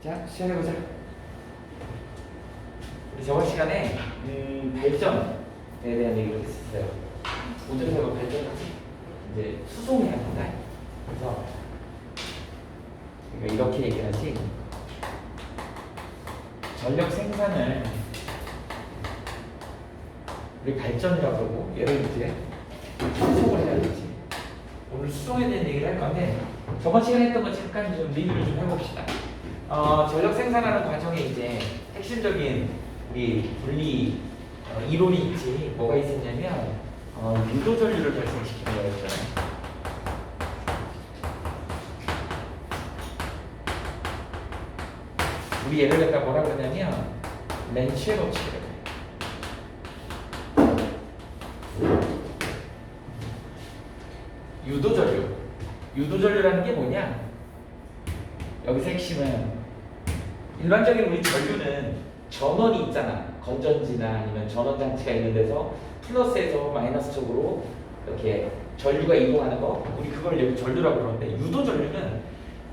자, 시작해보자. 우리 저번 시간에 발전에 대한 얘기를 했었어요. 우주세가 발전하지 이제 수송해야 된다. 그래서 우리가 이렇게 얘기하지. 전력 생산을 우리 발전이라고 그러고 얘를 이제 수송을 해야 되지. 오늘 수송에 대한 얘기를 할 건데 저번 시간에 했던 거 잠깐 좀 리뷰를 좀 해봅시다. 전력 생산하는 과정에 이제 핵심적인 우리 분리 이론이 있지. 뭐가 있었냐면 유도 전류를 발생시키는 거였잖아요. 우리 얘를 갖다 뭐라 그러냐면 렌츠의 법칙이라고 해요. 유도 전류. 유도 전류라는 게 뭐냐? 여기서 핵심은 일반적인 우리 전류는 전원이 있잖아. 건전지나 아니면 전원 장치가 있는 데서 플러스에서 마이너스 쪽으로 이렇게 전류가 이동하는 거, 우리 그걸 여기 전류라고 그러는데, 유도 전류는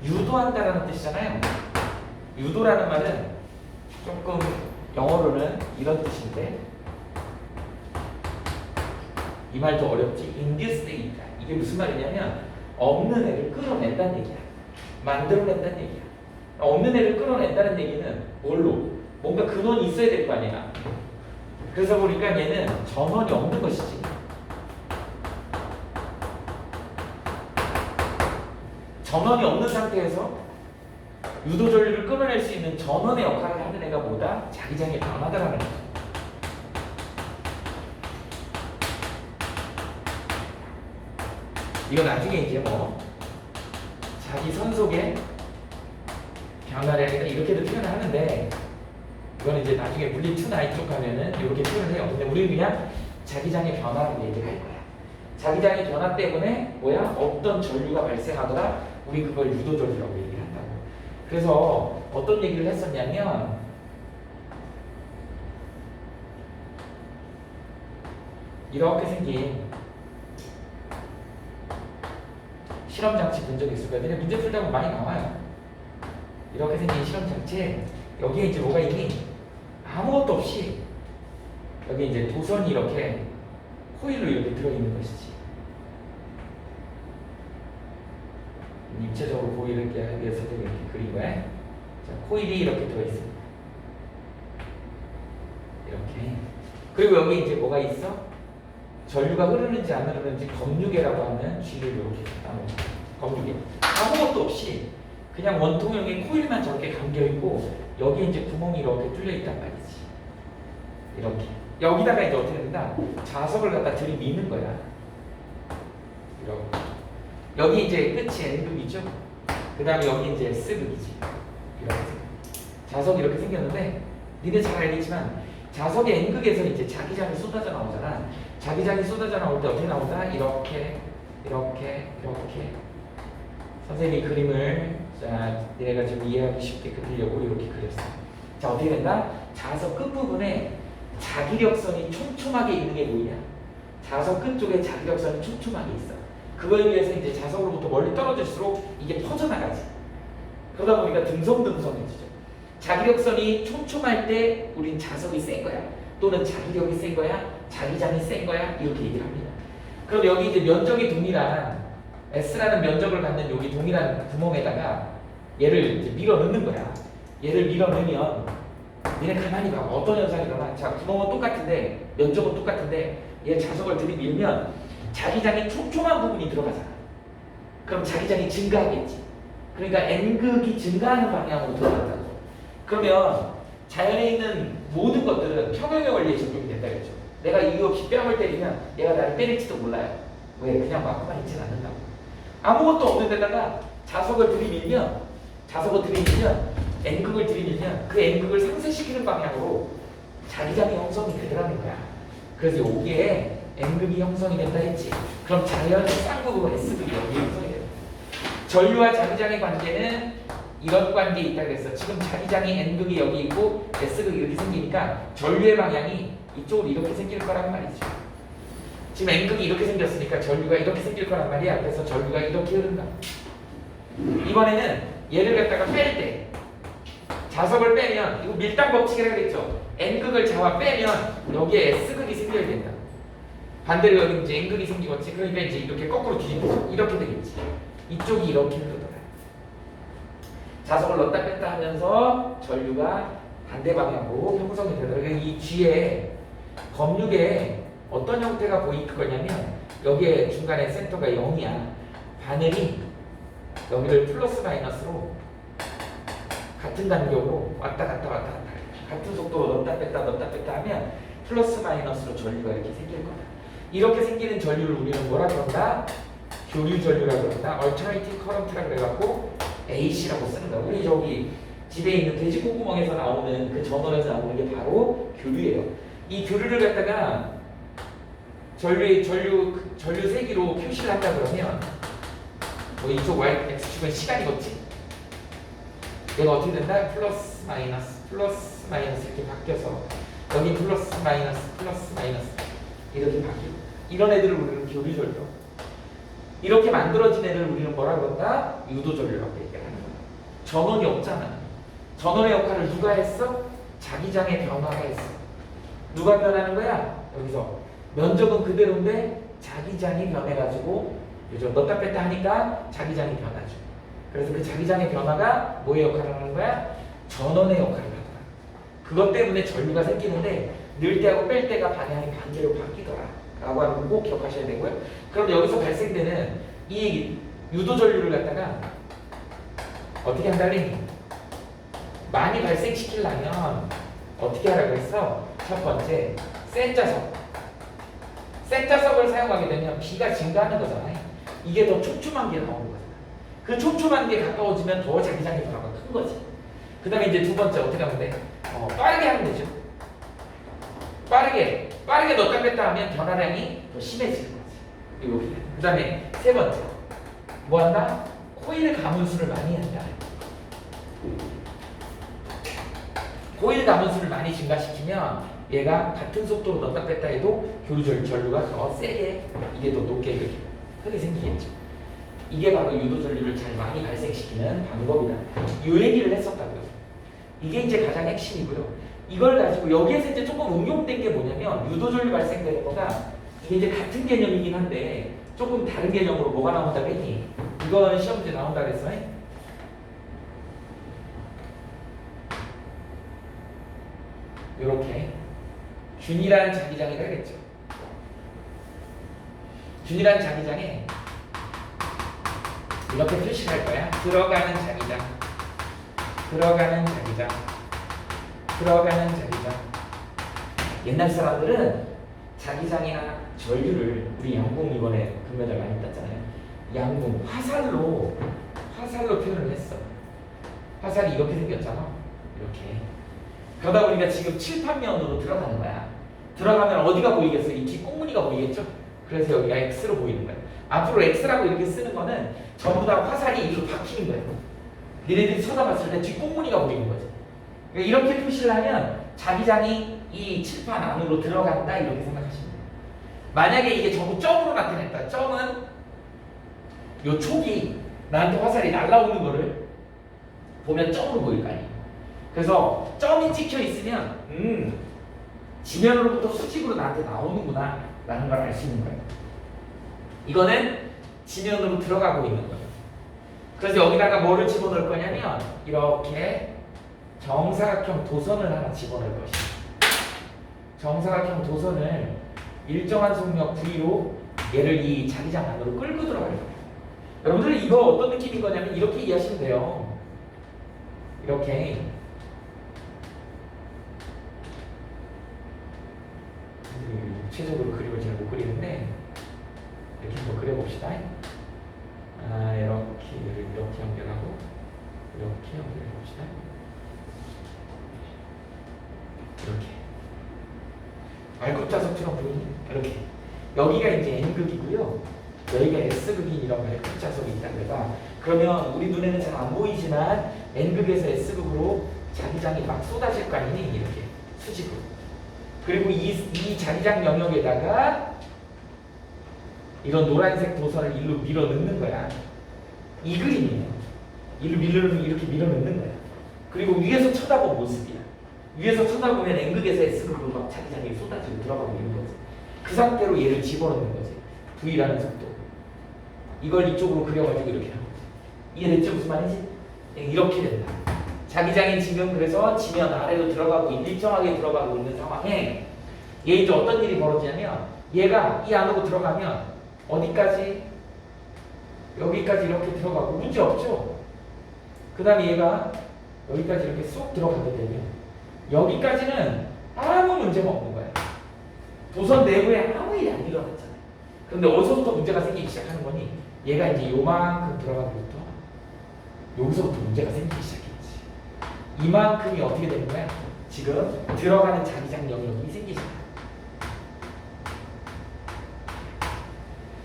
유도한다라는 뜻이잖아요. 유도라는 말은 조금 영어로는 이런 뜻인데, 이 말도 어렵지. induce이다. 이게 무슨 말이냐면 없는 애를 끌어낸다는 얘기야. 만들어낸다는 얘기야. 없는 애를 끌어낸다는 얘기는 뭘로? 뭔가 근원이 있어야 될 거 아니야. 그래서 보니까 얘는 전원이 없는 것이지. 전원이 없는 상태에서 유도 전류를 끌어낼 수 있는 전원의 역할을 하는 애가 뭐다? 자기장의 변화다라는 거죠. 이거 나중에 이제 뭐 자기 선속의 변화를 이렇게도 표현을 하는데, 이거는 이제 나중에 물리 2나이 쪽 가면은 이렇게 표현을 해요. 근데 우리는 그냥 자기장의 변화라고 얘기를 할 거야. 자기장의 변화 때문에 뭐야? 어떤 전류가 발생하더라? 우리 그걸 유도 전류라고 얘기를 한다고. 그래서 어떤 얘기를 했었냐면, 이렇게 생긴 실험 장치 본 적 있을 거예요. 근데 문제 풀다 보면 많이 나와요. 이렇게 생긴 실험 장치에 여기에 이제 뭐가 있니? 아무것도 없이 여기 이제 도선이 이렇게 코일로 이렇게 들어있는 것이지. 입체적으로 보이게 하기 위해서 이렇게 그린 거야. 자, 코일이 이렇게 들어있습니다. 이렇게. 그리고 여기 이제 뭐가 있어? 전류가 흐르는지 안 흐르는지 검유계라고 하는 쥐를 이렇게 나눠. 검유계. 아무것도 없이 그냥 원통형의 코일만 저렇게 감겨있고, 여기 이제 구멍이 이렇게 뚫려있단 말이지. 이렇게. 여기다가 이제 어떻게 된다? 자석을 갖다 들이미는 거야. 이렇게. 여기 이제 끝이 N극이죠? 그 다음에 여기 이제 S극이지. 이렇게. 자석이 이렇게 생겼는데, 니네 잘 알겠지만, 자석의 N극에서 이제 자기장이 쏟아져 나오잖아. 자기장이 쏟아져 나올 때 어떻게 나온다? 이렇게, 이렇게, 이렇게. 선생님이 그림을, 자, 니네가 좀 이해하기 쉽게 그리려고 이렇게 그렸어. 자, 어떻게 된다? 자석 끝부분에 자기력선이 촘촘하게 있는 게 보이냐? 자석 끝쪽에 자기력선이 촘촘하게 있어. 그거에 비해서 이제 자석으로부터 멀리 떨어질수록 이게 퍼져나가지. 그러다 보니까 듬성듬성해지죠. 자기력선이 촘촘할 때 우린 자석이 센 거야. 또는 자기력이 센 거야. 자기장이 센 거야. 이렇게 얘기를 합니다. 그럼 여기 이제 면적이 동일한 S라는 면적을 갖는 여기 동일한 구멍에다가 얘를 이제 밀어 넣는 거야. 얘를 밀어 넣으면 얘네 가만히 봐. 어떤 현상이 일어나? 자, 구멍은 똑같은데 면적은 똑같은데 얘 자석을 들이밀면 자기장이 촘촘한 부분이 들어가잖아. 그럼 자기장이 증가하겠지. 그러니까 N극이 증가하는 방향으로 들어간다고. 그러면 자연에 있는 모든 것들은 평형의 원리에 적용이 된다 그랬죠. 내가 이유 없이 뺨을 때리면 얘가 나를 때릴지도 몰라요. 왜? 그냥 맞고만 있진 않는다고. 아무것도 없는 데다가 자석을 들이밀면 N극을 들이밀면 그 N극을 상쇄시키는 방향으로 자기장이 형성이 되더라는 거야. 그래서 여기에 N극이 형성이 된다 했지. 그럼 자연의 쌍극으로 S극이 여기 형성이 돼요. 전류와 자기장의 관계는 이런 관계에 있다 그랬어. 지금 자기장이 N극이 여기 있고 S극이 이렇게 생기니까 전류의 방향이 이쪽으로 이렇게 생길 거란 말이죠. 지금 N극이 이렇게 생겼으니까 전류가 이렇게 생길 거란 말이야. 그래서 전류가 이렇게 흐른다. 이번에는 얘를 갖다가 뺄 때 자석을 빼면 이거 밀당 법칙이라고 그랬죠. N극을 잡아 빼면 여기에 S극이 생겨야 된다. 반대로 여기 이제 N극이 생기겠지. 그러니까 이제 이렇게 거꾸로 뒤집어서 이렇게 되겠지. 이쪽이 이렇게 흐르더라. 자석을 넣었다 뺐다 하면서 전류가 반대 방향으로 형성이 되더라. 이 G에 검육에 어떤 형태가 보일 거냐면 여기에 중간에 센터가 0이야. 바늘이 여기를 플러스 마이너스로 같은 간격으로 왔다 갔다 왔다 갔다 같은 속도로 넣었다 뺐다 하면 플러스 마이너스로 전류가 이렇게 생길 거다. 이렇게 생기는 전류를 우리는 뭐라 그런다? 교류 전류라고 그런다. Alternating Current라고 해갖고 AC라고 쓰는 거야. 우리 저기 집에 있는 돼지 콧구멍에서 나오는 그 전원에서 나오는 게 바로 교류예요. 이 교류를 갖다가 전류 세기로 표시를 한다 그러면 뭐 이쪽 Y X축은 시간이겠지. 얘가 어떻게 된다? 플러스 마이너스 이렇게 바뀌어서 여기 플러스 마이너스 이렇게 바뀌고 이런 애들을 우리는 교류전류, 이렇게 만들어진 애를 우리는 뭐라 그런다? 유도전류라고 얘기하는 거야. 전원이 없잖아. 전원의 역할을 누가 했어? 자기장의 변화가 했어. 누가 변하는 거야? 여기서 면적은 그대로인데 자기장이 변해가지고 요즘 넣다 뺐다 하니까 자기장이 변하죠. 그래서 그 자기장의 변화가 뭐의 역할을 하는 거야? 전원의 역할을 하더라. 그것 때문에 전류가 생기는데 넣을 때하고 뺄 때가 방향이 반대로 바뀌더라 라고 하는 걸 꼭 기억하셔야 되고요. 그럼 여기서 발생되는 이 유도전류를 갖다가 어떻게 한다니? 많이 발생시키려면 어떻게 하라고 했어? 첫 번째, 센 자석을 사용하게 되면 B가 증가하는 거잖아요. 이게 더 촘촘한 게 나오는 거잖아. 그 촘촘한 게 가까워지면 더 자기장의 변화가 큰 거지. 그 다음에 이제 두 번째 어떻게 하면 돼? 빠르게 하면 되죠. 빠르게 넣었다 뺐다 하면 변화량이 더 심해지는 거지. 여기. 그 다음에 세 번째 뭐 한다? 코일 가문수를 많이 한다. 코일 가문수를 많이 증가시키면 얘가 같은 속도로 넣었다 뺐다 해도 교류전류가 더 세게 이게 더 높게 이렇게 크게 생기겠죠. 이게 바로 유도전류를 잘 많이 발생시키는 방법이다. 이 얘기를 했었다고요. 이게 이제 가장 핵심이고요. 이걸 가지고 여기에서 이제 조금 응용된 게 뭐냐면 유도전류 발생되는 거가 이게 이제 같은 개념이긴 한데 조금 다른 개념으로 뭐가 나온다고 했니? 이건 시험 문제 나온다 그랬어. 이렇게 균일한 자기장이라 그랬죠. 균일한 자기장에 이렇게 표시를 할 거야. 들어가는 자기장. 옛날 사람들은 자기장이나 전류를 우리 양궁 이번에 금메달 많이 땄잖아요. 양궁 화살로 표현을 했어. 화살이 이렇게 생겼잖아. 이렇게. 그러다 보니까 지금 칠판면으로 들어가는 거야. 들어가면 어디가 보이겠어? 이 뒷꽁무니가 보이겠죠? 그래서 여기가 X로 보이는 거야. 앞으로 X라고 이렇게 쓰는 거는 전부 다 화살이 이리로 박히는 거예요. 니네들이 쳐다봤을 때 뒷꽁무니가 보이는 거지. 그러니까 이렇게 표시를 하면 자기장이 이 칠판 안으로 들어간다 이렇게 생각하시면 돼요. 만약에 이게 전부 점으로 나타냈다. 점은 요 촉이 나한테 화살이 날라오는 거를 보면 점으로 보일 거 아니에요. 그래서 점이 찍혀 있으면 지면으로부터 수직으로 나한테 나오는구나 라는 걸 알 수 있는 거예요. 이거는 지면으로 들어가고 있는 거예요. 그래서 여기다가 뭐를 집어넣을 거냐면 이렇게 정사각형 도선을 하나 집어넣을 것이에요. 정사각형 도선을 일정한 속력 V로 얘를 이 자기장 안으로 끌고 들어갈 거예요. 여러분들 이거 어떤 느낌인 거냐면 이렇게 이해하시면 돼요. 이렇게 구체적으로 그림을 잘 못 그리는데 이렇게 한번 그려봅시다. 이렇게 연결하고 이렇게 연결해봅시다. 이렇게 말굽자석처럼 보이니? 이렇게 여기가 이제 N극이고요. 여기가 S극인 이런 말굽자석이 있다 그래봐. 그러면 우리 눈에는 잘 안 보이지만 N극에서 S극으로 자기장이 막 쏟아질 거 아니니? 이렇게 수직으로. 그리고 이 자기장 영역에다가 이런 노란색 도선을 일로 밀어 넣는 거야. 이 그림이에요. 이렇게 밀어 넣는 거야. 그리고 위에서 쳐다본 모습이야. 위에서 쳐다보면 N극에서 S극으로 막 자기장이 쏟아지고 들어가고 있는 거지. 그 상태로 얘를 집어넣는 거지. V라는 속도. 이걸 이쪽으로 그려가지고 이렇게 하는 거지. 이해됐죠? 무슨 말인지? 이렇게 된다. 자기장이 지금 그래서 지면 아래로 들어가고 일정하게 들어가고 있는 상황에 얘 이제 어떤 일이 벌어지냐면 얘가 이 안으로 들어가면 어디까지? 여기까지 이렇게 들어가고 문제 없죠? 그 다음에 얘가 여기까지 이렇게 쏙 들어가게 되면 여기까지는 아무 문제가 없는 거야. 도선 내부에 아무 일이 안 일어났잖아요. 그런데 어디서부터 문제가 생기기 시작하는 거니? 얘가 이제 요만큼 들어가고부터 여기서부터 문제가 생기기 시작했지. 이만큼이 어떻게 되는 거야? 지금 들어가는 자기장 영역이 생기지.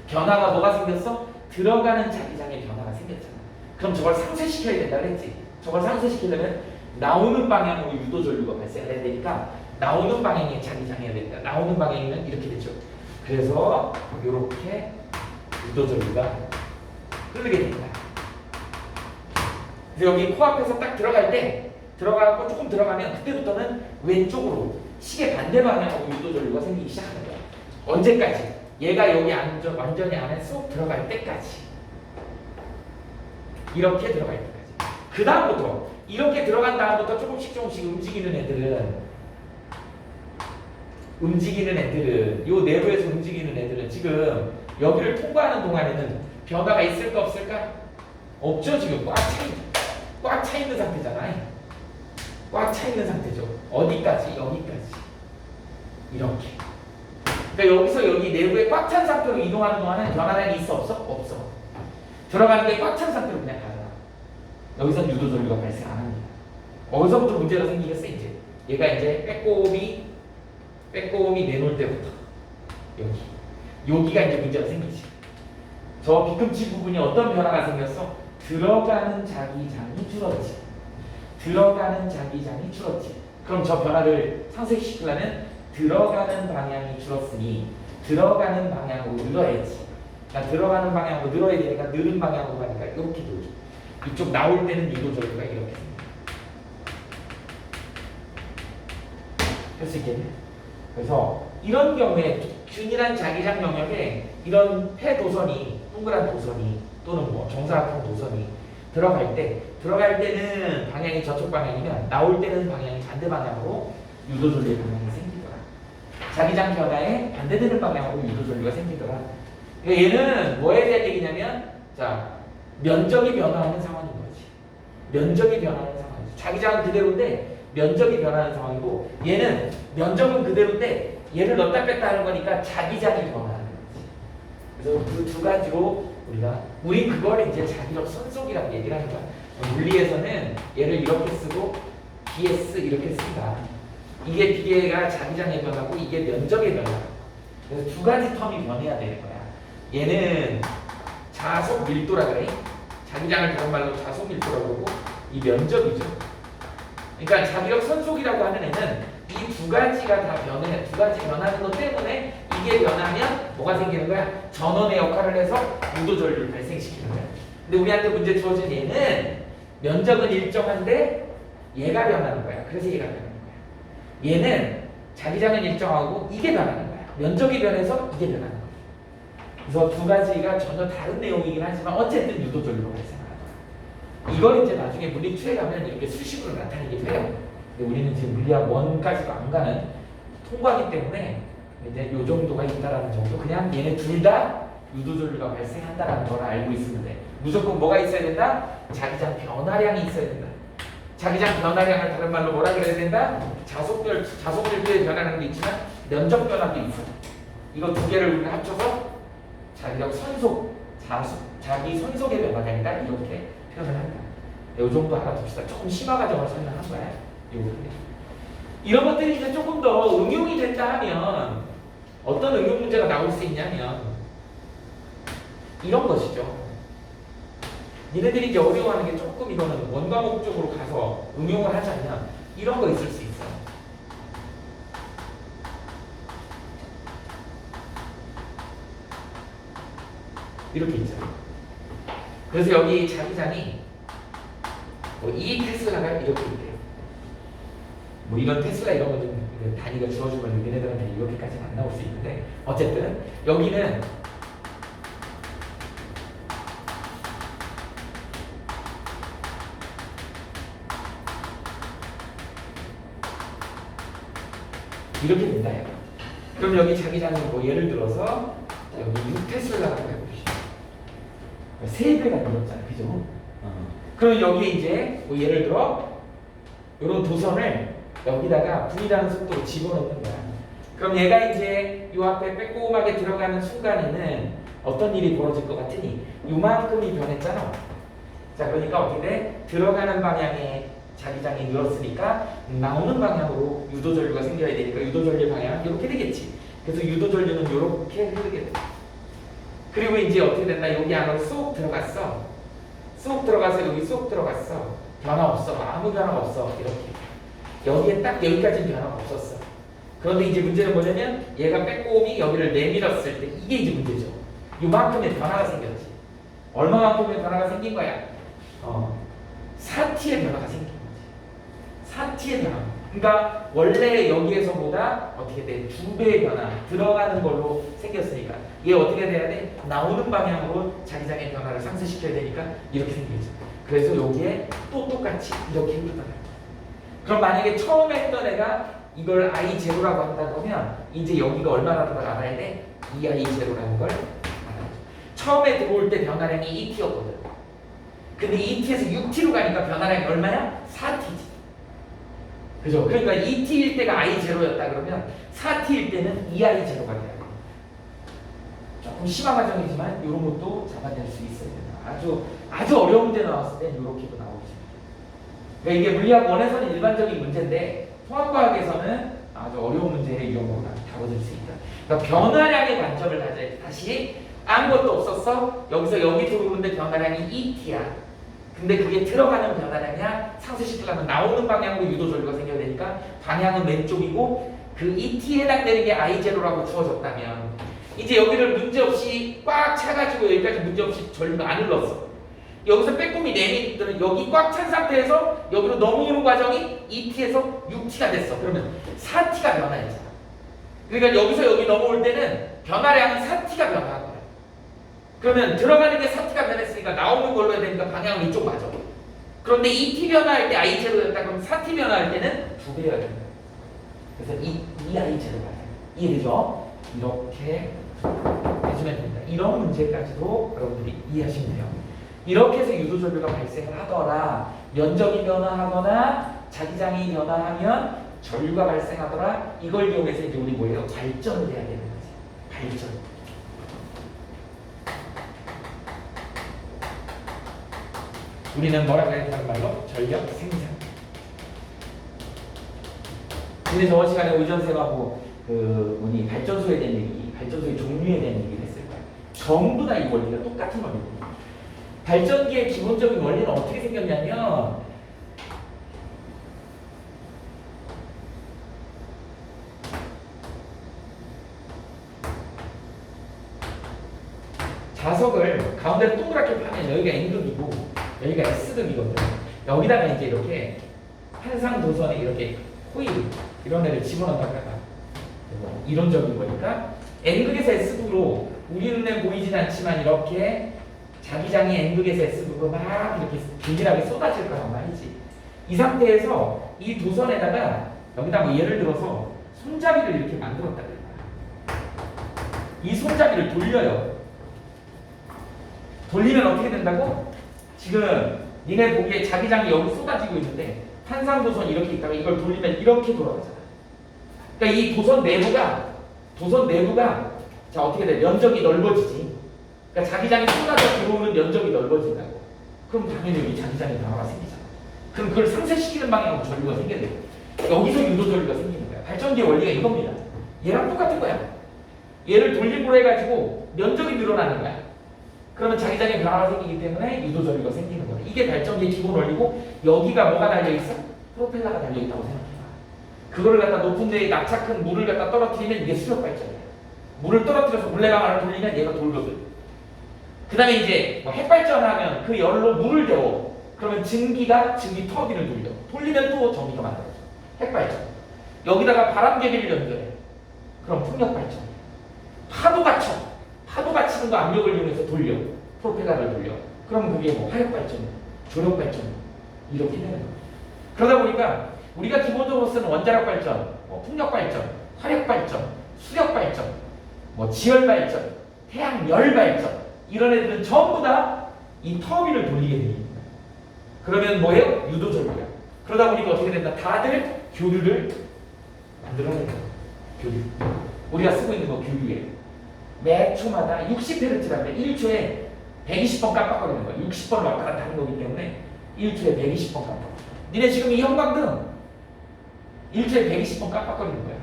변화가 뭐가 생겼어? 들어가는 자기장의 변화가 생겼잖아. 그럼 저걸 상쇄시켜야 된다 그랬지. 저걸 상쇄시키려면 나오는 방향으로 유도전류가 발생해야 되니까 나오는 방향에 자기장해야 된다. 나오는 방향이면 이렇게 되죠. 그래서 이렇게 유도전류가 흐르게 된다. 그래서 여기 코앞에서 딱 들어갈 때 들어가고 조금 들어가면 그때부터는 왼쪽으로 시계 반대 방향으로 유도전류가 생기기 시작하는 거야. 언제까지? 얘가 여기 완전히 안에 쏙 들어갈 때까지. 이렇게 들어갈 때까지. 그 다음부터 이렇게 들어간 다음부터 조금씩 움직이는 애들은 요 내부에서 움직이는 애들은 지금 여기를 통과하는 동안에는 변화가 있을까 없을까? 없죠. 지금 꽉 차 있는 상태잖아요. 꽉 차 있는 상태죠. 어디까지? 여기까지. 이렇게. 그러니까 여기서 여기 내부에 꽉 찬 상태로 이동하는 동안은 변화량이 있어 없어? 없어. 들어가는 게 꽉 찬 상태로 그냥 가라. 여기서 유도전류가 발생 안 합니다. 어디서부터 문제가 생기겠어 이제? 얘가 이제 빼꼼히 내놓을 때부터 여기가 이제 문제가 생기지. 저 뒤꿈치 부분이 어떤 변화가 생겼어? 들어가는 자기장이 줄었지. 들어가는 자기장이 줄었지. 그럼 저 변화를 상쇄시키려면 들어가는 방향이 줄었으니 들어가는 방향으로 늘어야지. 그러니까 들어가는 방향으로 늘어야 되니까 느는 방향으로 가니까 이렇게 돌죠. 이쪽 나올 때는 유도전류가 이렇게 생깁니다. 할 수 있겠네. 그래서 이런 경우에 균일한 자기장 영역에 이런 폐도선이 동그란 도선이 또는 뭐 정사각형 도선이 들어갈 때는 방향이 저쪽 방향이면 나올 때는 방향이 반대 방향으로 유도전류의 방향이 생기더라. 자기장 변화에 반대되는 방향으로 유도전류가 생기더라. 그러니까 얘는 뭐에 대한 얘기냐면 자 면적이 변화하는 상황인 거지. 면적이 변화하는 상황이지. 자기장은 그대로인데 면적이 변하는 상황이고 얘는 면적은 그대로인데 얘를 넣었다 뺐다 하는 거니까 자기장이 변화하는 거지. 그래서 그 두 가지로 우리 그걸 이제 자기력 선속이라고 얘기를 하는 거야. 물리에서는 얘를 이렇게 쓰고 BS 이렇게 쓴다. 이게 비계가 자기장의 변화고 이게 면적의 변화. 그래서 두 가지 텀이 변해야 되는 거야. 얘는 자속 밀도라 그래. 자기장을 다른 말로 자속 밀도라고 그러고 이 면적이죠. 그러니까 자기력 선속이라고 하는 애는 이 두 가지가 다 변해. 두 가지 변하는 것 때문에 이게 변하면 뭐가 생기는 거야? 전원의 역할을 해서 유도전류를 발생시키는 거야. 근데 우리한테 문제 주어진 얘는 면적은 일정한데 얘가 변하는 거야. 그래서 얘가 변하는 거야. 얘는 자기장은 일정하고 이게 변하는 거야. 면적이 변해서 이게 변하는 거야. 그래서 두 가지가 전혀 다른 내용이긴 하지만 어쨌든 유도전류가 발생하는 거야. 이걸 이제 나중에 물리 2에 가면 이렇게 수식으로 나타내기도 해요. 근데 우리는 지금 물리학 1까지도 안 가는 통과기 때문에 이제 요 정도가 있다라는 정도. 그냥 얘네 둘 다 유도전류가 발생한다라는 걸 알고 있으면 돼. 무조건 뭐가 있어야 된다? 자기장 변화량이 있어야 된다. 자기장 변화량을 다른 말로 뭐라 그래야 된다? 자속별도의 변화량도 있지만 면적 변화도 있어. 이거 두 개를 우리가 합쳐서 자기력 선속, 자기 선속의 변화량이다 이렇게 표현을 한다. 이 정도 알아둡시다. 조금 심화 과정을 설명한 거야. 이런 것들이 이제 조금 더 응용이 된다 하면 어떤 응용 문제가 나올 수 있냐면 이런 것이죠. 니네들이 이제 어려워하는 게 조금 이거는 원과목 쪽으로 가서 응용을 하자면 이런 거 있을 수 있어요. 이렇게 있잖아요. 그래서 여기 자기장이 이 테슬라가 이렇게 있대요. 뭐 이런 테슬라 이런 거좀 단위가 주어지면 얘네들한테 이렇게까지는 안 나올 수 있는데 어쨌든 여기는 이렇게 된다. 그럼 여기 자기장이 뭐 예를 들어서 여기 6테슬라라고 해보시죠. 3배가 늘었잖아요. 그죠? 그럼 여기에 이제 뭐 예를 들어 이런 도선을 여기다가 V라는 속도로 집어넣는 거야. 그럼 얘가 이제 요 앞에 빼꼼하게 들어가는 순간에는 어떤 일이 벌어질 것 같으니 요만큼이 변했잖아. 자, 그러니까 어떻게 돼? 들어가는 방향에 자기장이 늘었으니까 나오는 방향으로 유도전류가 생겨야 되니까 유도전류 방향은 이렇게 되겠지. 그래서 유도전류는 이렇게 흐르게 돼. 그리고 이제 어떻게 된다? 여기 안으로 쏙 들어갔어. 쏙 들어가서 여기 쏙 들어갔어. 변화 없어. 아무 변화 없어. 이렇게. 여기에 딱 여기까지는 변화가 없었어. 그런데 이제 문제는 뭐냐면 얘가 빼꼼히 여기를 내밀었을 때 이게 이제 문제죠. 이만큼의 변화가 생겼지. 얼마만큼의 변화가 생긴 거야? 4t의 변화가 생긴 거지. 4t의 변화. 그러니까 원래 여기에서보다 어떻게 돼? 2배의 변화 들어가는 걸로 생겼으니까 얘 어떻게 돼야 돼? 나오는 방향으로 자기장의 변화를 상쇄시켜야 되니까 이렇게 생기죠. 그래서 여기에 또 똑같이 이렇게 흐르더라고요. 그럼 만약에 처음에 했던 애가 이걸 I0라고 한다고 하면 이제 여기가 얼마나 더 알아야 돼? EI0라는 걸 알아야죠. 처음에 들어올 때 변화량이 2t였거든. 근데 2t에서 6t로 가니까 변화량이 얼마야? 4t지. 그죠? 그러니까 2t일 때가 I0였다 그러면 4t일 때는 EI0가 돼야 돼. 조금 심한 과정이지만 이런 것도 잡아낼 수 있어야 된다. 아주 어려운 문제 나왔을 땐 이렇게도 나오지. 그러니까 이게 물리학 원에서는 일반적인 문제인데 통합과학에서는 아주 어려운 문제에 이런 거가 다뤄질 수 있다. 그러니까 변화량의 관점을 가져야 다시 아무것도 없었어. 여기서 여기 들어오는데 변화량이 2t야. 근데 그게 들어가는 변화량이야. 상쇄시키려면 나오는 방향으로 유도전류가 생겨야 되니까 방향은 왼쪽이고 그 2t에 해당되는 게 I0라고 주어졌다면 이제 여기를 문제없이 꽉 차가지고 여기까지 문제없이 전류가 안 흘렀어. 여기서 빼꼼히 내밀더니 여기 꽉 찬 상태에서 여기로 넘어오는 과정이 2t에서 6t가 됐어. 그러면 4t가 변화했잖아. 그러니까 여기서 여기 넘어올 때는 변화량은 4t가 변화한 거야. 그러면 들어가는 게 4t가 변했으니까 나오는 걸로 해야 되니까 방향은 이쪽 맞아. 그런데 2t 변화할 때 I0였다 그러면 4t 변화할 때는 2배여야 된다. 그래서 이 I0가 돼. 이해되죠? 이렇게 해주면 됩니다. 이런 문제까지도 여러분들이 이해하시면 돼요. 이렇게 해서 유도전류가 발생을 하더라. 면적이 변화하거나 자기장이 변화하면 전류가 발생하더라. 이걸 이용해서 이제 우리 뭐예요? 발전을 해야 되는 거지. 발전. 우리는 뭐라고 해야 되는 말로? 전력 생산. 근데 저번 시간에 의전생하고 발전소에 대한 얘기, 발전소의 종류에 대한 얘기를 했을 거예요. 전부 다 이 원리가 똑같은 원리입니다. 발전기의 기본적인 원리는 어떻게 생겼냐면 자석을 가운데로 동그랗게 파면 여기가 N극이고 여기가 S극이거든요. 여기다가 이제 이렇게 한상 도선에 이렇게 코일 이런 애를 집어넣는다고 해봐. 이론적인 거니까 N극에서 S극으로 우리 눈에 보이진 않지만 이렇게 자기장이 N극에서 S극으로 막 이렇게 균일하게 쏟아질 거란 말이지. 이 상태에서 이 도선에다가 여기다 뭐 예를 들어서 손잡이를 이렇게 만들었다 그래요. 이 손잡이를 돌려요. 돌리면 어떻게 된다고? 지금 니네 보기에 자기장이 여기 쏟아지고 있는데 한상도선 이렇게 있다가 이걸 돌리면 이렇게 돌아가잖아. 그러니까 이 도선 내부가 자 어떻게 돼? 면적이 넓어지지. 그러니까 자기장이 쏟아져 들어오는 면적이 넓어진다고. 그럼 당연히 여기 자기장이 변화가 생기잖아. 그럼 그걸 상쇄시키는 방향으로 전류가 생겨야 돼. 여기서 유도전류가 생기는 거야. 발전기의 원리가 이겁니다. 얘랑 똑같은 거야. 얘를 돌림으로 해가지고 면적이 늘어나는 거야. 그러면 자기장의 변화가 생기기 때문에 유도전류가 생기는 거야. 이게 발전기의 기본 원리고 여기가 뭐가 달려있어? 프로펠러가 달려있다고 생각해봐. 그거를 갖다 높은 데에 납작한 물을 갖다 떨어뜨리면 이게 수력 발전이야. 물을 떨어뜨려서 물레방아를 돌리면 얘가 돌거든. 그 다음에 이제 뭐 핵발전하면 그 열로 물을 데워. 그러면 증기 터빈을 돌리면 또 전기가 만들어져. 핵발전. 여기다가 바람개비를 연결해. 그럼 풍력발전. 파도가 쳐. 파도가 치는 거 압력을 이용해서 돌려. 프로펠러를 돌려. 그럼 그게 뭐 화력발전, 조력발전 이렇게 되는 거예요. 그러다 보니까 우리가 기본적으로 쓰는 원자력발전, 뭐 풍력발전, 화력발전, 수력발전, 뭐 지열발전, 태양열발전 이런 애들은 전부 다 이 터빈을 돌리게 됩니다. 그러면 뭐예요? 유도전력. 그러다 보니까 어떻게 된다? 다들 교류를 만들어내는 거예요. 교류. 우리가 쓰고 있는 거 교류예요. 매 초마다 60H라면 1초에 120번 깜빡거리는 거예요. 60번을 왔다 갔다 하는 거기 때문에 1초에 120번 깜빡. 니네 지금 이 형광등 1초에 120번 깜빡거리는 거야.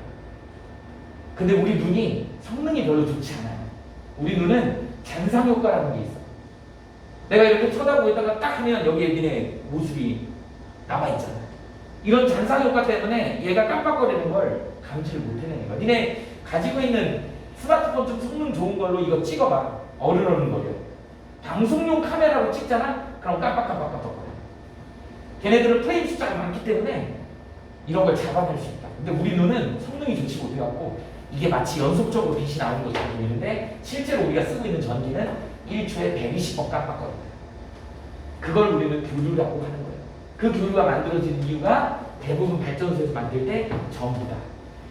근데 우리 눈이 성능이 별로 좋지 않아요. 우리 눈은 잔상효과라는 게 있어. 내가 이렇게 쳐다보다가 딱 하면 여기에 니네 모습이 남아있잖아. 이런 잔상효과 때문에 얘가 깜빡거리는 걸 감지를 못해내는 거야. 니네 가지고 있는 스마트폰 좀 성능 좋은 걸로 이거 찍어봐. 어른어른 거려. 방송용 카메라로 찍잖아? 그럼 깜빡깜빡깜빡거려. 걔네들은 프레임 숫자가 많기 때문에 이런 걸 잡아낼 수 있다. 근데 우리 눈은 성능이 좋지 못해갖고 이게 마치 연속적으로 빛이 나오는 것처럼 보이는데 실제로 우리가 쓰고 있는 전기는 1초에 120번 깜빡거립니다. 그걸 우리는 교류라고 하는 거예요. 그 교류가 만들어지는 이유가 대부분 발전소에서 만들 때 전기다.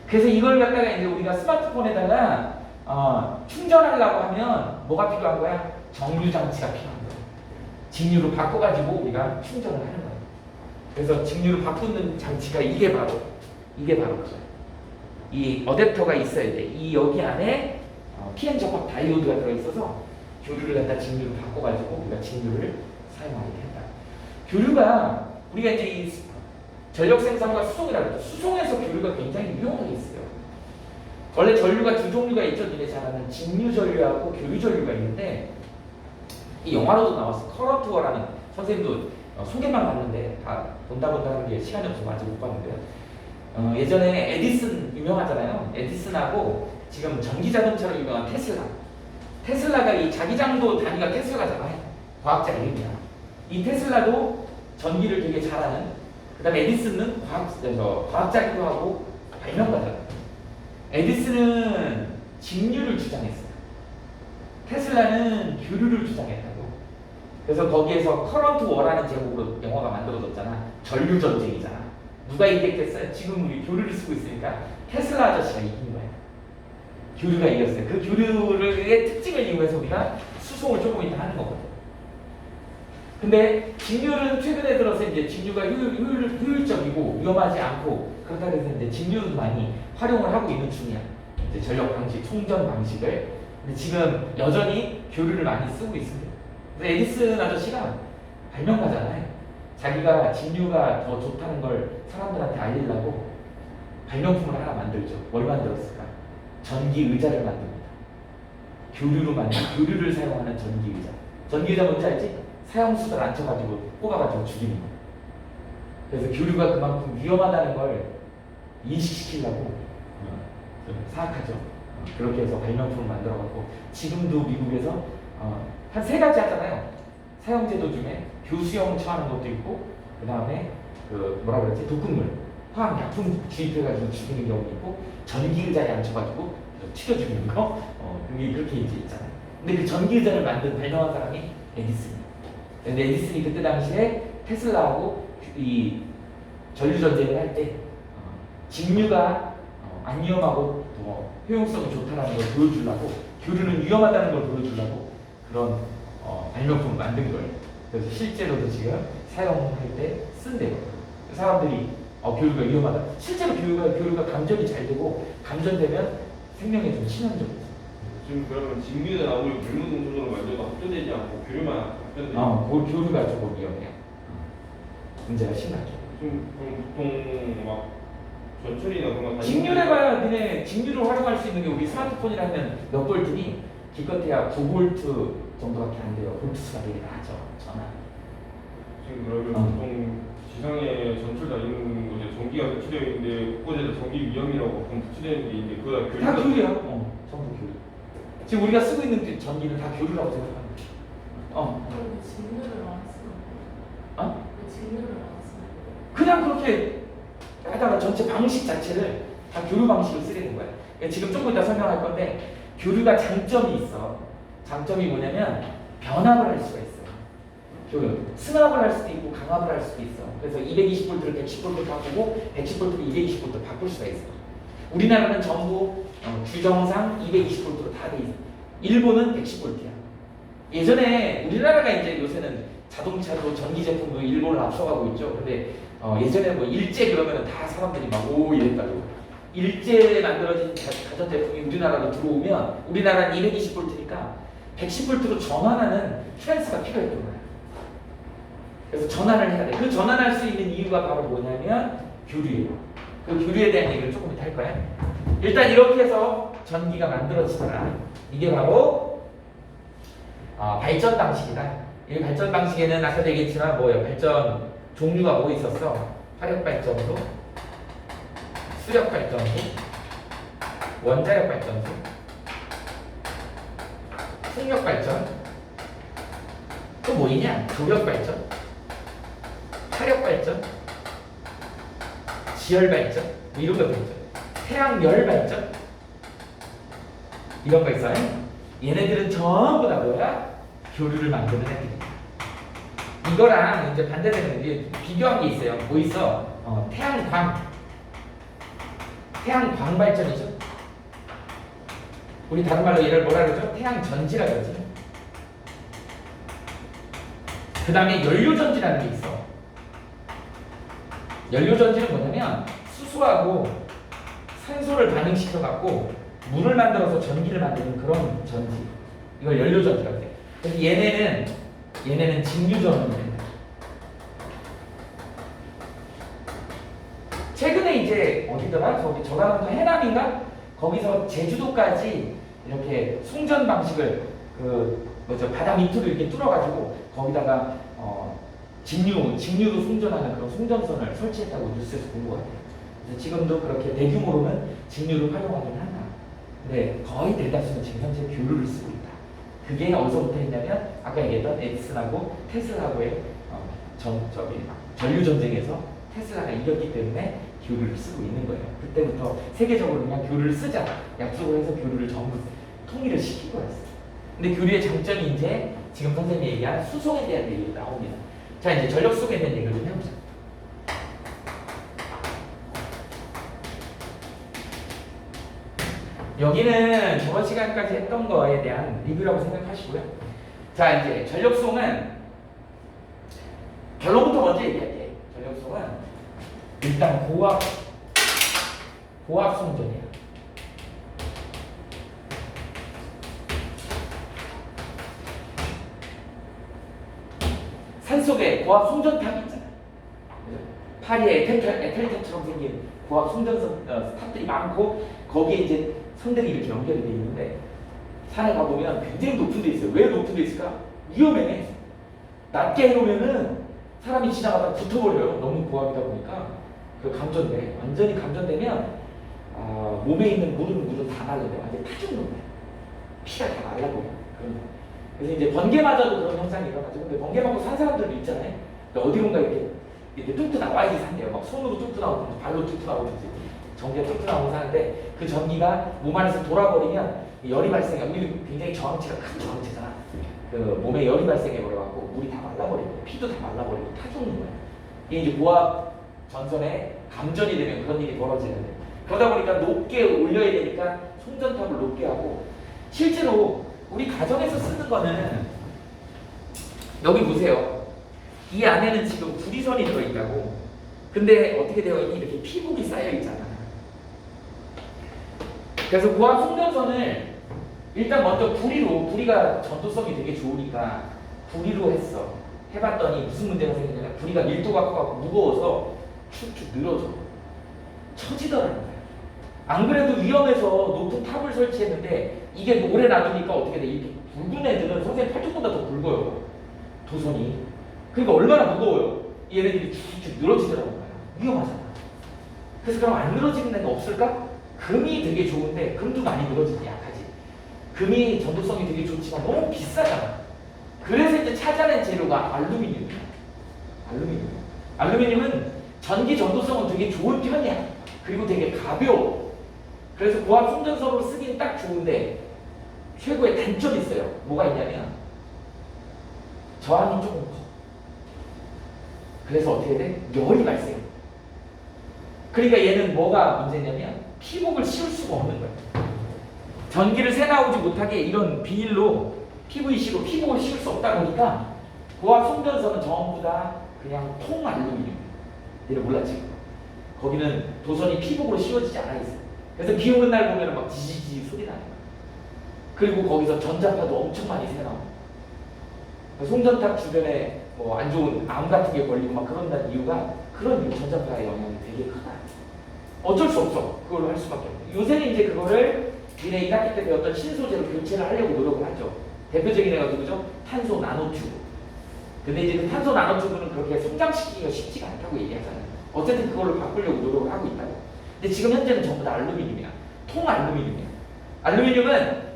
그래서 이걸 갖다가 이제 우리가 스마트폰에다가 충전하려고 하면 뭐가 필요한 거야? 정류 장치가 필요한 거야. 직류로 바꿔가지고 우리가 충전을 하는 거예요. 그래서 직류로 바꾸는 장치가 이게 바로 그거예요. 이 어댑터가 있어야 돼. 이 여기 안에 PN 접합 다이오드가 들어있어서 교류를 갖다 직류로 바꿔가지고 우리가 직류를 사용하게 된다. 교류가 우리가 이제 이 전력 생산과 수송이라고 하죠. 수송에서 교류가 굉장히 유용하게 있어요. 원래 전류가 두 종류가 있죠. 니네 잘 아는 직류 전류하고 교류 전류가 있는데 이 영화로도 나왔어. 커런트 워라는 선생님도 소개만 봤는데 다 본다 하는 게 시간이 없어서 아직 못 봤는데요. 예전에 에디슨 유명하잖아요. 에디슨하고 지금 전기자동차로 유명한 테슬라가 이 자기장도 단위가 테슬라잖아요. 과학자 이름이야. 이 테슬라도 전기를 되게 잘하는, 그 다음에 에디슨은 과학자기도 하고 발명가잖아요. 에디슨은 직류를 주장했어요. 테슬라는 교류를 주장했다고. 그래서 거기에서 커런트 워라는 제목으로 영화가 만들어졌잖아. 전류 전쟁이잖아. 누가 이겼겠어요? 지금 우리 교류를 쓰고 있으니까 테슬라 아저씨가 이긴 거예요. 교류가 이겼어요. 그 교류의 특징을 이용해서 우리가 수송을 조금 이따 하는 거거든요. 근데 직류는 최근에 들어서 이제 직류가 효율적이고 위험하지 않고 그렇다 해서 이제 직류도 많이 활용을 하고 있는 중이야. 이제 전력 방식, 충전 방식을. 근데 지금 여전히 교류를 많이 쓰고 있습니다. 그래서 에디슨 아저씨가 발명가잖아요. 자기가 직류가 더 좋다는 걸 사람들한테 알리려고 발명품을 하나 만들죠. 뭘 만들었을까? 전기 의자를 만듭니다. 교류를 사용하는 전기 의자. 전기 의자 뭔지 알지? 사형수들 앉혀가지고 뽑아가지고 죽이는 거예요. 그래서 교류가 그만큼 위험하다는 걸 인식시키려고 사악하죠. 그렇게 해서 발명품을 만들어갖고 지금도 미국에서 한 3가지 하잖아요. 사형제도 중에 교수형 처하는 것도 있고 그 다음에 뭐라 그랬지? 독극물, 화학약품 주입해가지고 죽이는 경우도 있고 전기 의자에 앉혀가지고 튀겨 죽이는 거 그게 그렇게 이제 있잖아요. 근데 그 전기 의자를 발명한 사람이 에디슨이에요. 근데 에디슨이 그때 당시에 테슬라하고 이 전류 전쟁을 할 때 직류가 안 위험하고 더 효용성이 좋다는 걸 보여주려고, 교류는 위험하다는 걸 보여주려고 그런 발명품을 만든 거예요. 그래서 실제로도 지금 사용할 때 쓴대요. 사람들이 교류가 위험하다. 실제로 교류가 감전이 잘 되고 감전되면 생명에 좀 치명적이죠. 지금 그러면 직류는 아무리 물무동성으로 만들어도 합전되지 않고 교류만 합전되지 그 교류가 조금 위험해요. 문제가 심하죠. 지금 그럼 보통 막 전철이나 그런 거 직류래봐야 니네 직류를 활용할 수 있는 게 우리 스마트폰이라면 몇 볼트니 기껏해야 9볼트 정도밖에 안 돼요. 볼트수가 되게 낮죠. 전화. 지금 그러면 보통 지상에 전철 다니는 곳에 전기가 설치되어 있는데 곳곳에서 전기 위험이라고 보통 붙이되는 게 있는데 그거가 교류. 다 교류야. 전부 교류. 지금 우리가 쓰고 있는 전기는 다 교류라고 생각합니다. 그럼 직류를 안 쓰는 거야? 종류를 나눴어요. 그냥 그렇게 하다가 전체 방식 자체를 다 교류 방식을 쓰게 된 거야. 지금 조금 이따 설명할 건데 교류가 장점이 있어. 장점이 뭐냐면 변압을 할 수가 있어. 교류 승합을 할 수도 있고 강압을 할 수도 있어. 그래서 220V를 110V 바꾸고 110V를 220V 바꿀 수가 있어. 우리나라는 전부 규정상 220V로 다 돼 있어. 일본은 110V야. 예전에 우리나라가 이제 요새는 자동차도 전기 제품도 일본을 앞서가고 있죠. 근데 예전에 뭐 일제 그러면 다 사람들이 막 오 이랬다고. 일제 만들어진 가전제품이 우리나라로 들어오면 우리나라는 220V니까 110V로 전환하는 트랜스가 필요했던 거야. 그래서 전환을 해야 돼. 그 전환할 수 있는 이유가 바로 뭐냐면 교류예요. 그 교류에 대한 얘기를 조금 이따 할 거야. 일단 이렇게 해서 전기가 만들어지더라. 이게 바로 발전 방식이다. 이 발전 방식에는 아까도 얘기했지만 뭐예요? 발전 종류가 뭐 있었어? 화력 발전소, 수력 발전소, 원자력 발전소, 풍력 발전, 또 뭐 있냐? 조력 발전, 화력 발전, 지열 발전, 뭐 이런 것도 있죠. 태양열 발전 이런 거 있어요. 얘네들은 전부 다 뭐야? 교류를 만드는 애들이야. 이거랑 이제 반대되는 게 비교한 게 있어요. 뭐 있어? 태양광 발전이죠. 우리 다른 말로 얘를 뭐라 그러죠? 태양전지라 그러지. 그 다음에 연료전지라는 게 있어. 연료전지는 뭐냐면 수소하고 산소를 반응시켜 갖고 물을 만들어서 전기를 만드는 그런 전지. 이걸 연료전지라고 해. 그래서 얘네는 직류전원입니다. 최근에 이제 어디더라? 저기 전라남도 해남인가? 거기서 제주도까지 이렇게 송전 방식을 바다 밑으로 이렇게 뚫어가지고 거기다가 직류로 송전하는 그런 송전선을 설치했다고 뉴스에서 본 것 같아요. 그래서 지금도 그렇게 대규모로는 직류를 활용하긴 하나. 근데 거의 대다수는 지금 현재 교류를 쓰고 있다. 그게 어디서부터 했냐면 아까 얘기했던 에디슨하고 테슬라하고의 전류 전쟁에서 테슬라가 이겼기 때문에 교류를 쓰고 있는 거예요. 그때부터 세계적으로 그냥 교류를 쓰자 약속을 해서 교류를 전부 통일을 시킨 거였어요. 근데 교류의 장점이 이제 지금 선생님이 얘기한 수송에 대한 얘기가 나옵니다. 자, 이제 전력 수송에 대한 얘기를 좀 해보자. 여기는 저번 시간까지 했던 거에 대한 리뷰라고 생각하시고요. 자, 이제 전력 수송은 결론부터 먼저 얘기할게. 전력 수송은 일단 고압 송전이야. 산속에 고압 송전탑이 있잖아. 파리에 에펠탑처럼 생긴 고압 송전선 탑들이 많고 거기에 이제 선들이 이렇게 연결이 되어 있는데 산에 가보면 굉장히 높은 데 있어요. 왜 높은 데 있을까? 위험해. 낮게 해놓으면은 사람이 지나가다가 붙어버려요. 너무 고압이다 보니까 그 감전돼. 완전히 감전되면 몸에 있는 물은 다 말라요. 완전히 타죽는 거예요. 피가 다 말라버려. 그런 거. 그래서 이제 번개 맞아도 그런 현상이 일어나죠. 근데 번개 맞고 산 사람들도 있잖아요. 그러니까 어디론가 이렇게 뚝뚝 나와야지 산대요. 막 손으로 뚝뚝 나오든지 발로 뚝뚝 나오든지 전기가 뚝뚝 나오고 사는데 그 전기가 몸 안에서 돌아버리면 열이 발생해. 우리 굉장히 저항체가 큰 저항체잖아. 그 몸에 열이 발생해 버려갖고 물이 다 말라버리고 피도 다 말라버리고 타 죽는 거야. 이게 이제 고압 전선에 감전이 되면 그런 일이 벌어지는데 그러다 보니까 높게 올려야 되니까 송전탑을 높게 하고 실제로 우리 가정에서 쓰는 거는 여기 보세요. 이 안에는 지금 구리선이 들어있다고. 근데 어떻게 되어 있니? 이렇게 피국이 쌓여 있잖아. 그래서 고압 송전선을 일단 먼저 구리가 전도성이 되게 좋으니까 구리로 했어. 해봤더니 무슨 문제가 생기냐면 구리가 밀도가 커갖고 무거워서 축축 늘어져. 처지더라는 거야. 안 그래도 위험해서 높은 탑을 설치했는데 이게 오래 놔두니까 어떻게 돼? 이렇게 굵은 애들은 선생님 팔뚝보다 더 굵어요. 도선이. 그러니까 얼마나 무거워요. 얘네들이 쭉쭉 늘어지더라는 거야. 위험하잖아. 그래서 그럼 안 늘어지는 애가 없을까? 금이 되게 좋은데 금도 많이 늘어지지 약하지. 금이 전도성이 되게 좋지만 너무 비싸잖아. 그래서 이제 찾아낸 재료가 알루미늄이야. 알루미늄. 알루미늄은 전기 전도성은 되게 좋은 편이야. 그리고 되게 가벼워. 그래서 고압 송전선으로 쓰기는 딱 좋은데 최고의 단점이 있어요. 뭐가 있냐면 저항이 조금 커. 그래서 어떻게 돼? 열이 발생해. 그러니까 얘는 뭐가 문제냐면 피복을 씌울 수가 없는 거야. 전기를 새 나오지 못하게 이런 비닐로 PVC로 피복을 씌울 수 없다 보니까 고압 송전선은 전부 다 그냥 통 알루미늄. 얘를 몰랐지? 거기는 도선이 피복으로 씌워지지 않아 있어. 그래서 비 오는 날 보면 막 지지지 소리 나는 거야. 그리고 거기서 전자파도 엄청 많이 새나와. 송전탑 주변에 뭐 안 좋은 암 같은 게 걸리고 막 그런다는 이유가 그런 전자파의 영향이 되게 크다. 어쩔 수 없어. 그걸로 할 수밖에 없어. 요새는 이제 그거를 니네 1학기 때 배웠던 신소재로 교체를 하려고 노력을 하죠. 대표적인 애가 누구죠? 탄소 나노튜브. 근데 이제 그 탄소 나노튜브는 그렇게 성장시키기가 쉽지가 않다고 얘기하잖아요. 어쨌든 그걸로 바꾸려고 노력을 하고 있다고. 근데 지금 현재는 전부 다 알루미늄이야. 통 알루미늄이야. 알루미늄은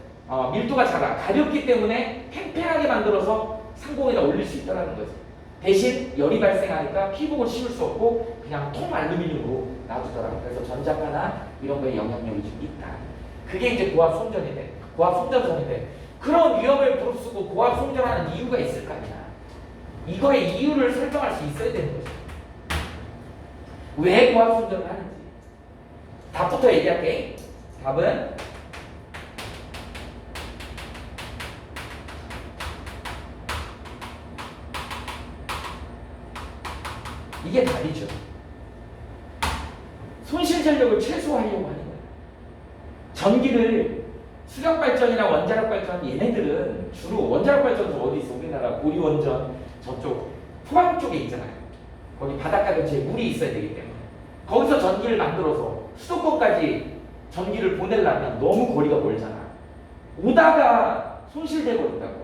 밀도가 작아. 가볍기 때문에 팽팽하게 만들어서 상공에다 올릴 수 있다는 거지. 대신 열이 발생하니까 피복을 씌울 수 없고 그냥 통 알루미늄으로 놔두더라고. 그래서 전자파나 이런 거에 영향력이 좀 있다. 그게 이제 고압 송전이 돼. 고압 송전선이 돼. 그런 위험을 무릅쓰고 고압 송전하는 이유가 있을 거 아니야. 이거의 이유를 설명할 수 있어야 되는 거지. 왜 고압 송전을 하는지. 답부터 얘기할게. 답은 이게 답이죠. 손실 전력을 최소화하려고 하는 거예요. 전기를 수력 발전이나 원자력 발전 얘네들은 주로 원자력 발전은 어디 있어? 우리나라 고리원전 저쪽 포항 쪽에 있잖아요. 거기 바닷가 근처에 물이 있어야 되기 때문에 거기서 전기를 만들어서 수도권까지 전기를 보내려면 너무 거리가 멀잖아. 오다가 손실돼 버린다고.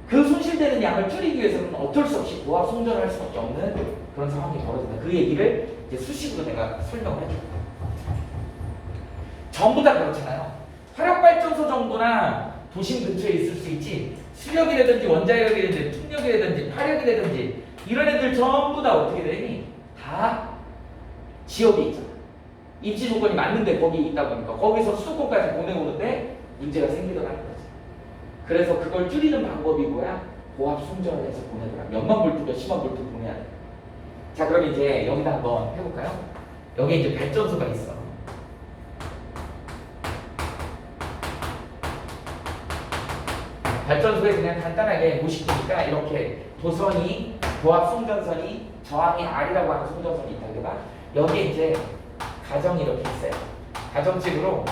그 손실되는 양을 줄이기 위해서는 어쩔 수 없이 고압 송전을 할 수밖에 없는 그런 상황이 벌어진다. 그 얘기를 이제 수식으로 내가 설명을 해줄게. 전부 다 그렇잖아요. 화력발전소 정도나 도심 근처에 있을 수 있지 수력이라든지 원자력이라든지 풍력이라든지 파력이라든지 이런 애들 전부 다 어떻게 되니? 다 지역에 있잖아. 입지 조건이 맞는데 거기 있다 보니까 거기서 수도권까지 보내오는데 문제가 생기더라는 거지. 그래서 그걸 줄이는 방법이 뭐야? 고압 송전을 해서 보내더라. 몇만 볼트, 몇십만 볼트 보내야 돼. 자, 그럼 이제 여기다 한번 해볼까요? 여기 이제 발전소가 있어. 발전소에 그냥 간단하게 무식되니까 이렇게 도선이 고압 송전선이 저항이 R이라고 하는 송전선이 있다 그봐. 여기에 이제 가정이 이렇게 있어요. 가정집으로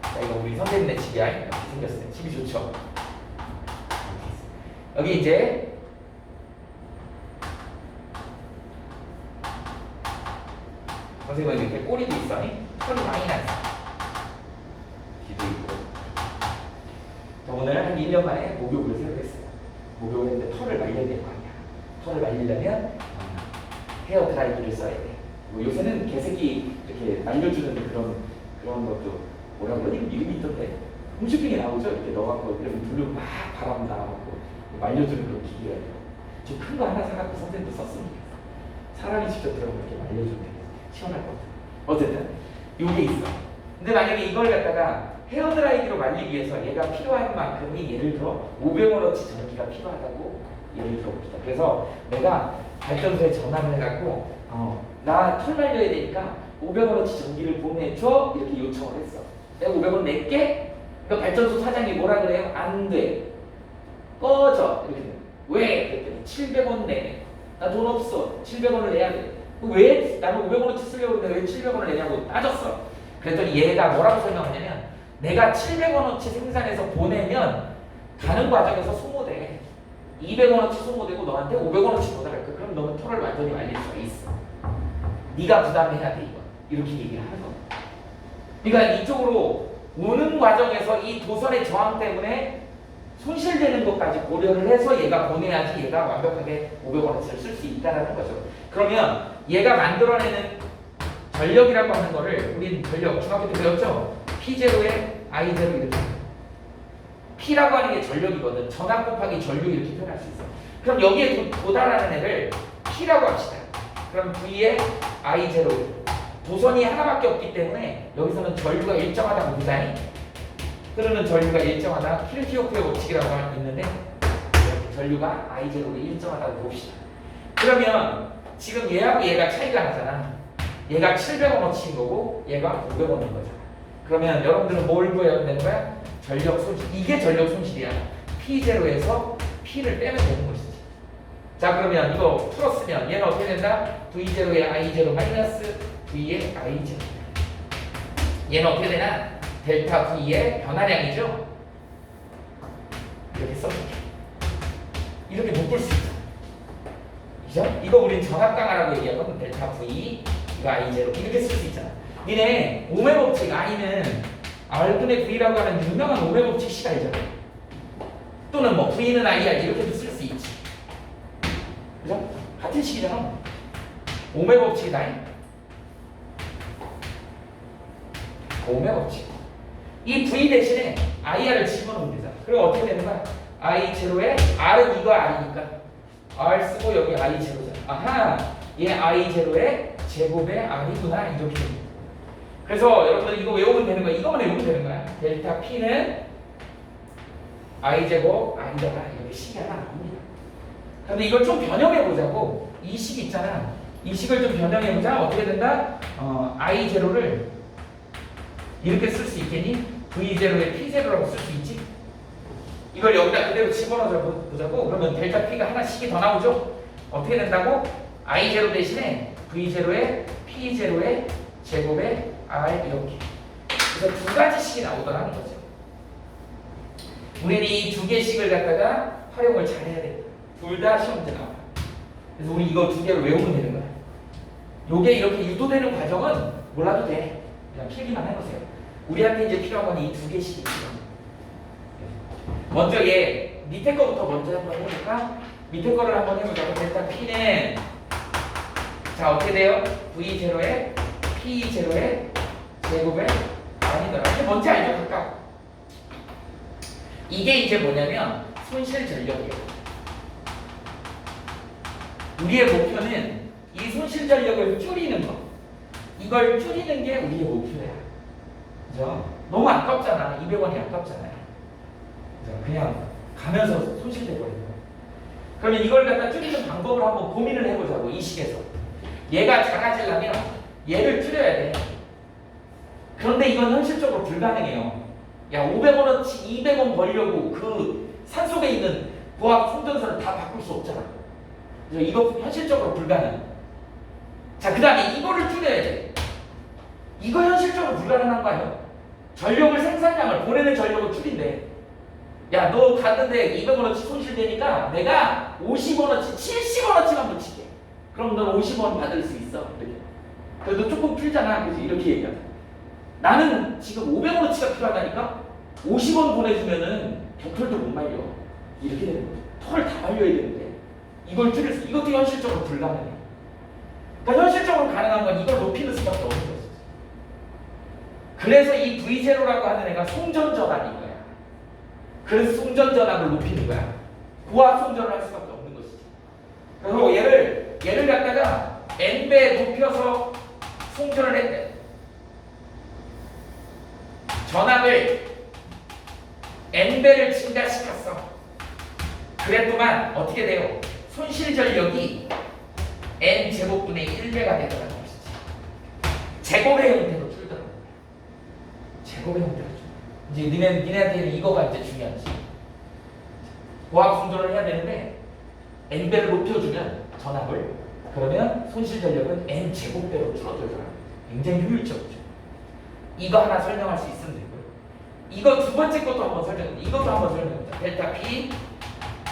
자, 이거 우리 선생님네 집이야. 이렇게 생겼어요. 집이 좋죠. 여기 이제 선생님은 이렇게 꼬리도 있어. 털이 많이 났어. 귀도 있고. 오늘 한 1년 만에 목욕을 새로 했어요. 목욕을 했는데 털을 말려야 될 거 아니야. 털을 말리려면 헤어 드라이기를 써야 돼. 뭐 요새는 개새끼 이렇게 말려주는 그런 것도 뭐라고 그러지? 이름이 있던데 홈쇼핑에 나오죠? 이렇게 넣어갖고 이렇게 불로 막 바람 나와갖고 말려주는 그런 기계가 있어요. 저 큰 거 하나 사갖고 선생님도 썼으면 좋겠어. 사람이 직접 들어가면 이렇게 말려주면 되겠어. 시원할 것 같아. 어쨌든 요게 있어. 근데 만약에 이걸 갖다가 헤어드라이기로 말리기 위해서 얘가 필요한 만큼이 예를 들어 500원어치 전기가 필요하다고 예를 들어봅시다. 그래서 내가 발전소에 전화를 해갖고 나 털 말려야 되니까 500원어치 전기를 보내줘 이렇게 요청을 했어. 내가 500원 낼게? 그러니까 발전소 사장이 뭐라 그래요? 안 돼. 꺼져. 이렇게 돼. 왜? 그랬더니 700원 내. 나 돈 없어. 700원을 내야 돼. 왜? 나는 500원어치 쓰려고 했는데 왜 700원을 내냐고 따졌어. 그랬더니 얘가 뭐라고 설명하냐면 내가 700원어치 생산해서 보내면 가는 과정에서 소모돼. 200원어치 소모되고 너한테 500원어치 보내갈 거야. 그럼 너는 털을 완전히 말릴 수가 있어. 네가 부담해야 돼 이거. 이렇게 얘기를 하는 거야. 그러니까 이쪽으로 오는 과정에서 이 도선의 저항 때문에 손실되는 것까지 고려를 해서 얘가 보내야지 얘가 완벽하게 500원어치를 쓸 수 있다는 거죠. 그러면 얘가 만들어내는 전력이라고 하는 거를 우린 전력 중학교 때 배웠죠? P0에 I0 이렇게. P라고 하는 게 전력이거든. 전압 곱하기 전류 이렇게 표현할 수 있어. 그럼 여기에 도달하는 애를 P라고 합시다. 그럼 V에 I0. 도선이 하나밖에 없기 때문에 여기서는 전류가 일정하다고 보자니 흐르는 전류가 일정하다. 킬키오프의 법칙이라고 있는데 전류가 I0로 일정하다고 봅시다. 그러면 지금 얘하고 얘가 차이가 나잖아. 얘가 700원어치인 거고 얘가 500원인 거잖아. 그러면 여러분들은 뭘 구해야 되는 거야? 전력 손실. 이게 전력 손실이야. P0에서 P를 빼면 되는 것이지. 자, 그러면 이거 풀었으면 얘는 어떻게 된다? V0에 I0 마이너스 V에 I0. 얘는 어떻게 되나? 델타 V의 변화량이죠. 이렇게 써줄게. 이렇게 묶을 수 있어. 그죠? 이거 우린 전압강화라고 얘기하거든. 델타 V, 이거 I0 이렇게 쓸 수 있잖아. 니네 오메 법칙 I는 R분의 V라고 하는 유명한 오메 법칙 식 알잖아. 또는 뭐 V는 IR 이렇게도 쓸 수 있지. 그죠? 같은 식이잖아. 오메 법칙이다. 오메 법칙. 이 V 대신에 IR을 집어넣으면 되잖아. 그리고 어떻게 되는 거야? I0에 R은 이거 R이니까 R 쓰고 여기 I0잖아. 아하, 얘 I0에 제곱에 R이구나 이렇게 됩니다. 그래서 여러분들 이거 외우면 되는 거야. 이거만 외우면 되는 거야. 델타 P는 I 제곱 R이다. 이렇게 식이 하나 나옵니다. 근데 이걸 좀 변형해 보자고. 이 식 있잖아. 이 식을 좀 변형해 보자. 어떻게 된다? I0를 이렇게 쓸 수 있겠니? V0에 P0라고 쓸 수 있지? 이걸 여기다 그대로 집어넣어 보자고. 그러면 델타 P가 하나씩이 더 나오죠? 어떻게 된다고? I0 대신에 V0에 P0에 제곱에 R 이렇게. 그래서 두 가지씩이 나오더라는 거죠. 우리는 이 두 개씩을 갖다가 활용을 잘 해야 돼. 둘 다 시험 문제 나와. 그래서 우리 이거 두 개를 외우면 되는 거야. 요게 이렇게 유도되는 과정은 몰라도 돼. 그냥 필기만 해보세요. 우리한테 이제 필요한 건 이 두 개씩이 필요해. 먼저 얘 밑에 거부터 먼저 한번 해볼까? 밑에 거를 한번 해보자고. 델타 P는 자 어떻게 돼요? V0에 P0에 제곱에 아니더라. 이게 뭔지 알죠? 각각. 이게 이제 뭐냐면 손실 전력이에요. 우리의 목표는 이 손실 전력을 줄이는 거. 이걸 줄이는 게 우리의 목표야. 그죠? 너무 아깝잖아. 200원이 아깝잖아요. 그죠? 그냥 가면서 손실돼 버리는 거야. 그러면 이걸 갖다 줄이는 방법을 한번 고민을 해보자고. 이 식에서. 얘가 작아지려면 얘를 줄여야 돼. 그런데 이건 현실적으로 불가능해요. 야 500원어치 200원 벌려고 그 산속에 있는 고압 충전소를 다 바꿀 수 없잖아. 그래서 이거 현실적으로 불가능. 자, 그 다음에 이거를 줄여야 돼. 이거 현실적으로 불가능한 거 아니야? 전력을 생산량을 보내는 전력을 줄인대. 야, 너 갔는데 200원어치 손실되니까 내가 50원어치, 70원어치만 붙일게. 그럼 넌 50원 받을 수 있어. 이렇게. 그래도 조금 풀잖아. 그래서 이렇게 얘기하자. 나는 지금 500원어치가 필요하다니까 50원 보내주면은 벽털도 못 말려. 이렇게 되는 거죠. 털을 다 말려야 되는데 이걸 줄여서 이것도 현실적으로 불가능해. 그러니까 현실적으로 가능한 건 이걸 높이는 수밖에 없는 거죠. 그래서 이 V0라고 하는 애가 송전전압인 거야. 그래서 송전전압을 높이는 거야. 고압 송전을 할 수밖에 없는 것이지. 그래서 얘를 갖다가 N배 높여서 송전을 했대. 전압을 N배를 증가시켰어. 그랬더만 어떻게 돼요? 손실 전력이 N제곱분의 1배가 되더라는 것이지. 제곱의 형태로 줄더라고. 제곱의 형태로 줄. 이제 니네한테는 이거가 이제 중요하지. 고압 충전을 해야 되는데 N배를 높여주면 전압을 그러면 손실 전력은 N제곱배로 줄어들더라. 굉장히 효율적이죠. 이거 하나 설명할 수 있으면 되고요. 이거 두 번째 것도 한번 설명해. 이것도 한번 설명해보자. 델타 P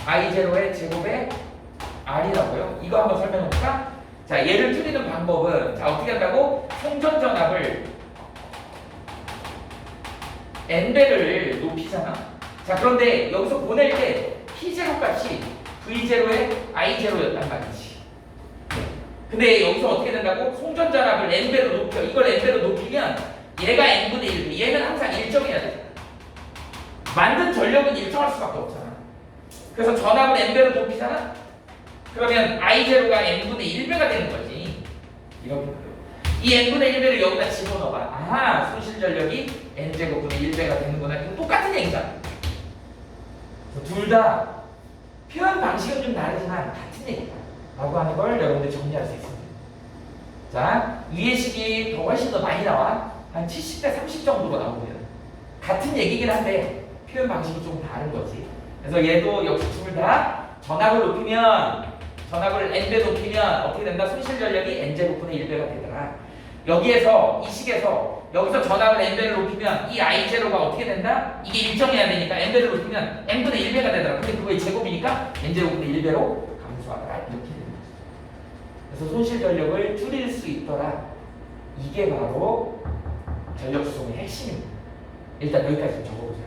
I0의 제곱에 R이라고요. 이거 한번 설명해볼까? 자, 얘를 줄이는 방법은 자 어떻게 한다고? 송전전압을 N배를 높이잖아. 자, 그런데 여기서 보낼 때 P0 값이 V0에 I0였단 말이지. 근데 여기서 어떻게 된다고? 송전전압을 N배로 높여. 이걸 N배로 높이면 얘가 N분의 1, 얘는 항상 일정해야 되잖아. 만든 전력은 일정할 수밖에 없잖아. 그래서 전압을 N배로 높이잖아? 그러면 I0가 N분의 1배가 되는 거지. 이렇게 이 n분의 1배를 여기다 집어넣어봐. 아하, 손실 전력이 n제곱분의 1배가 되는구나. 이거 똑같은 얘기다. 둘 다 표현 방식은 좀 다르지만 같은 얘기다 라고 하는 걸 여러분들 정리할 수 있습니다. 자, 위의 식이 더 훨씬 더 많이 나와. 한 70대 30 정도가 나옵니다. 같은 얘기긴 한데 표현 방식이 좀 다른 거지. 그래서 얘도 역시 둘 다 전압을 높이면, 전압을 n배 높이면 어떻게 된다? 손실 전력이 n제곱분의 1배가 되더라. 여기에서 이 식에서 여기서 전압을 n배를 높이면 이 i0가 어떻게 된다? 이게 일정해야 되니까 n배를 높이면 n분의 1배가 되더라. 근데 그거의 제곱이니까 n제곱분의 1배로 감소하더라. 이렇게 되는 거죠. 그래서 손실 전력을 줄일 수 있더라. 이게 바로 전력 수송의 핵심입니다. 일단 여기까지 좀 적어보자.